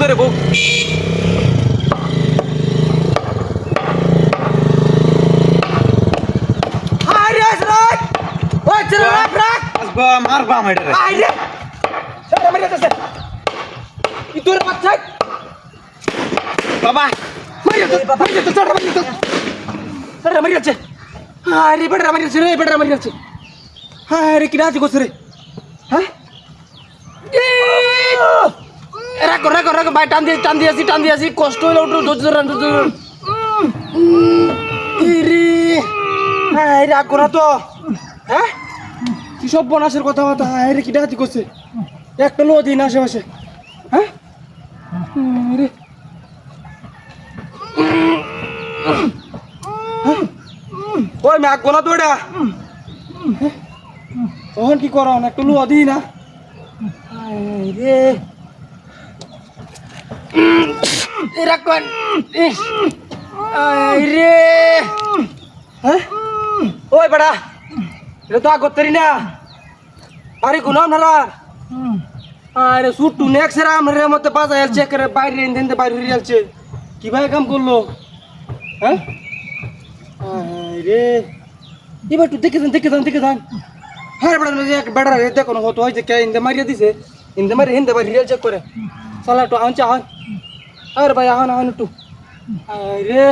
ধরে বউ আরে রাখ ওই চল রাখ আসবা মারবা মাইরে আরে চল মারি যাচ্ছে ই তোর বাচ্চা বাবা মারি যাচ্ছে চল মারি যাচ্ছে আরে বড়রা মারি যাচ্ছে রে বড়রা মারি যাচ্ছে আরে কি রাজি গোছ রে হ্যাঁ রাখ ভাই টান দিয়েছি কষ্ট হইলো উঠো ধৈর্য রে হ্যাঁ রাগ করা তো হ্যাঁ কি সব বনাসের কথা বার্তা হ্যাঁ রে কি ডাকি করছে একটা লো দিন আশেপাশে হ্যাঁ রে ওই ম্যাক গোনা তো এটা তখন কি করো একটা লো দিই না রে রাখুন রে হ্যাঁ ওই বড়া এটা তো আগতরি না আরে গুনাও নালা আরে সুটু নেক্সট রাম রে মতে বাজা এলছে করে বাইরে ইনতে বাইরে রিয়ালছে কি ভাই কাম করলো হ্যাঁ রে এবার তুই দেখে যান হ্যাঁ বড়া এক বড়া রে দেখো না হতো হইছে কে ইনতে মারিয়া দিছে ইনতে মারি হিন্দে বাইরে রিয়াল চেক করে সালা তো আনছে আন আরে ভাই আন একটু আরে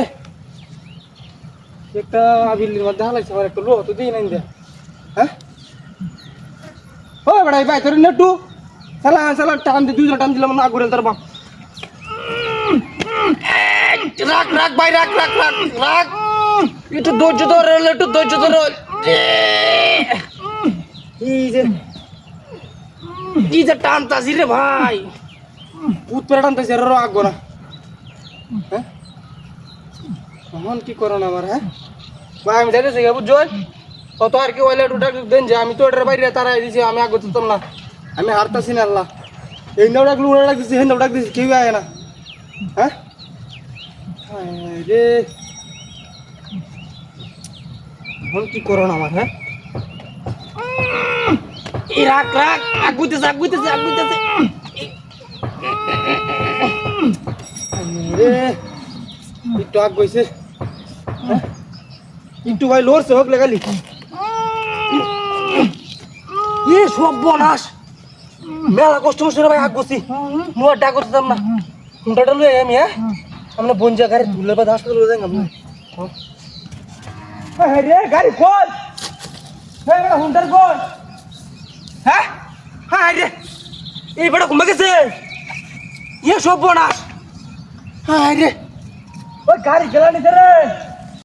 একটা আবিলের মধ্যে হালাইছে আমার একটু লো তো দিই না ইন্দে হ্যাঁ ও বড়াই ভাই তোর নেটু সালা টান দি দুইটা টান দিলাম না আগুরে তোর বাপ রাখ ভাই রাখ একটু ধৈর্য ধর এই যে টানতাছি রে ভাই উত্তরে টানতাছি রে আগো না হ্যাঁ তখন কি করো না আমার হ্যাঁ ভাই আমি যাইতেছি বুঝছো ও তো আর কি ওইলে টুটা দেন যে আমি তো ওটার বাইরে তারাই দিছি আমি আগে যেতাম না আমি হারতাছি না আল্লাহ এই নাও ডাকলু ওরা ডাক দিছি হেন ডাক দিছি কেউ আয় না হ্যাঁ রে এখন কি করো না আমার হ্যাঁ এই রাখ আগুইতেছে রে একটু আগ গইছে হ্যাঁ একটু ভাই লড়ছে হোক লাগালি এ সব বনাস মেলা কষ্ট হচ্ছে ভাই আগ গছি নোয়া ডাক করতাম না হুন্ডাটা লয়ে আমি হ্যাঁ আমরা বনজা গাড়ি তুলে বাদ হাসপাতালে যাই আমরা হ্যাঁ রে গাড়ি খোল হ্যাঁ বেটা হুন্ডার খোল হ্যাঁ রে এই বেটা ঘুমে গেছে ইয়ে সব বনাস হ্যাঁ রে ওই গাড়ি গেলা নিতে রে